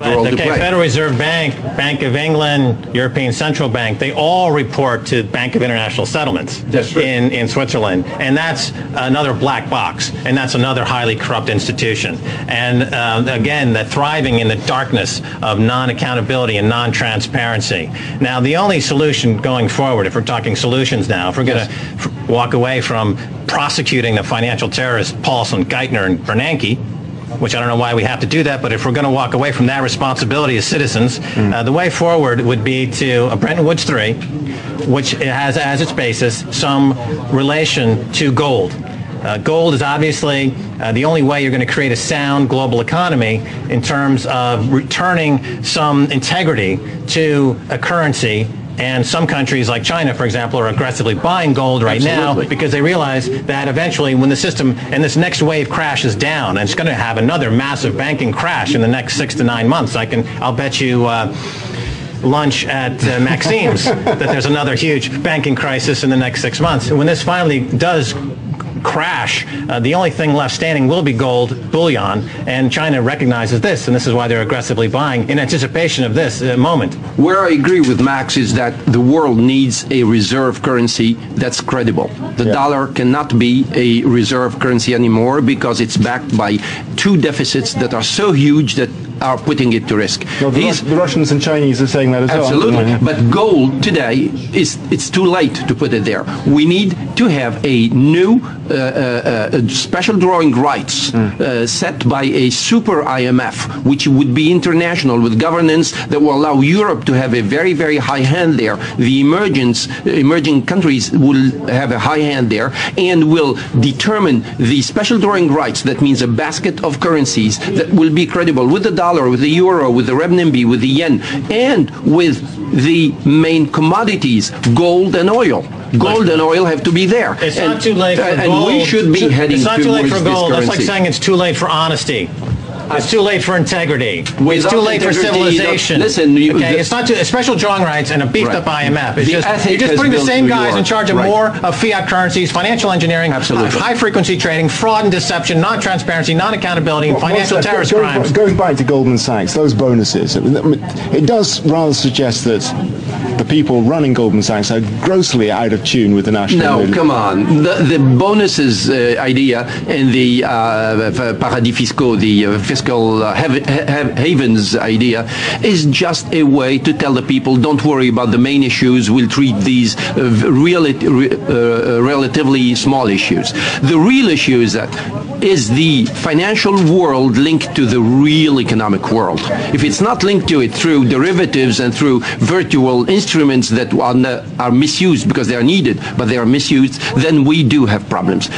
Okay, Federal Reserve Bank, Bank of England, European Central Bank, they all report to Bank of International Settlements in Switzerland. And that's another black box. And that's another highly corrupt institution. And again, they're thriving in the darkness of non-accountability and non-transparency. Now, the only solution going forward, if we're talking solutions now, if we're going to walk away from prosecuting the financial terrorists Paulson, Geithner, and Bernanke, which I don't know why we have to do that, but if we're going to walk away from that responsibility as citizens, the way forward would be to Bretton Woods 3, which has as its basis some relation to gold. Gold is obviously the only way you're going to create a sound global economy in terms of returning some integrity to a currency. And some countries like China, for example, are aggressively buying gold right now because they realize that eventually when the system and this next wave crashes down, and it's going to have another massive banking crash in the next 6 to 9 months. I'll bet you lunch at Maxime's that there's another huge banking crisis in the next 6 months. And when this finally does crash, the only thing left standing will be gold bullion, and China recognizes this, and this is why they're aggressively buying in anticipation of this moment. Where I agree with Max is that the world needs a reserve currency that's credible. The dollar cannot be a reserve currency anymore because it's backed by two deficits that are so huge that are putting it to risk. Well, the Russians and Chinese are saying that as well. Absolutely. But gold today, it's too late to put it there. We need to have a new special drawing rights set by a super IMF, which would be international with governance that will allow Europe to have a very, very high hand there. The emerging countries will have a high hand there and will determine the special drawing rights. That means a basket of currencies that will be credible with the dollar, with the euro, with the renminbi, with the yen, and with the main commodities, gold and oil. Gold and oil have to be there. It's not too late for gold. And we should be heading towards this currency. It's not too late for gold. That's like saying it's too late for honesty. It's too late for integrity. It's too late for civilization. Listen, it's not too, special drawing rights and a beefed-up IMF. It's you're just putting the same guys in charge of more of fiat currencies, financial engineering, high-frequency trading, fraud and deception, non-transparency, non-accountability, and financial terrorist crimes. Going back to Goldman Sachs, those bonuses, it does rather suggest that the people running Goldman Sachs are grossly out of tune with the national. No, come on. The bonuses idea and the paradis fiscaux, the fiscal havens idea, is just a way to tell the people, don't worry about the main issues, we'll treat these relatively small issues. The real issue is the financial world linked to the real economic world. If it's not linked to it through derivatives and through virtual instruments that are misused because they are needed, but they are misused, then we do have problems.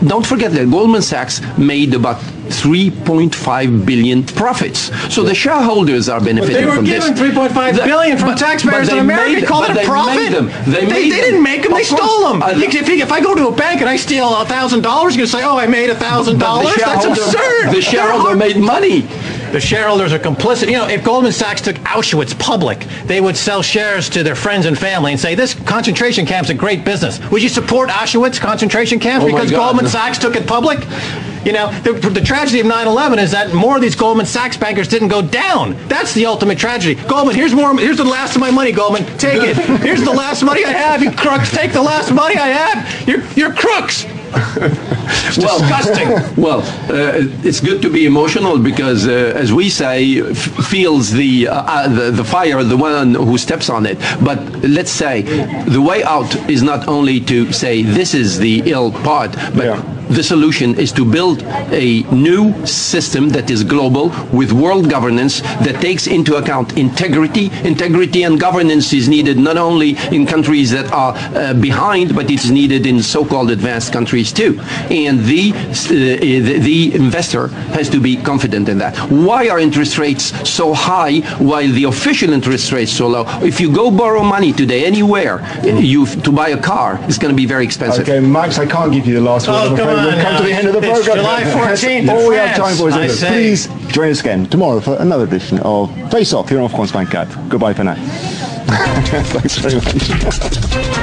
Don't forget that Goldman Sachs made about 3.5 billion profits. So the shareholders are benefiting from this. They were given 3.5 billion from taxpayers in America. Call it a profit? They didn't make them. They stole them. If I go to a bank and I steal $1,000, you're going to say, oh, I made $1,000? That's absurd. The shareholder made money. The shareholders are complicit. You know, if Goldman Sachs took Auschwitz public, they would sell shares to their friends and family and say, this concentration camp's a great business. Would you support Auschwitz concentration camps because Goldman Sachs took it public? You know, the tragedy of 9/11 is that more of these Goldman Sachs bankers didn't go down. That's the ultimate tragedy. Goldman, here's the last of my money, Goldman. Take it. Here's the last money I have, you crooks. Take the last money I have. You're crooks. It's disgusting. Well, it's good to be emotional because, as we say, feels the fire, the one who steps on it. But let's say the way out is not only to say this is the ill part, but the solution is to build a new system that is global with world governance that takes into account integrity. Integrity and governance is needed not only in countries that are behind, but it's needed in so-called advanced countries too. And the investor has to be confident in that. Why are interest rates so high while the official interest rates so low? If you go borrow money today anywhere, to buy a car, it's going to be very expensive. Okay, Max, I can't give you the last word. We've come to the end of the program. July 14th. All we have time for is please join us again tomorrow for another edition of Face Off here on France 24. Goodbye for now. Thanks very much.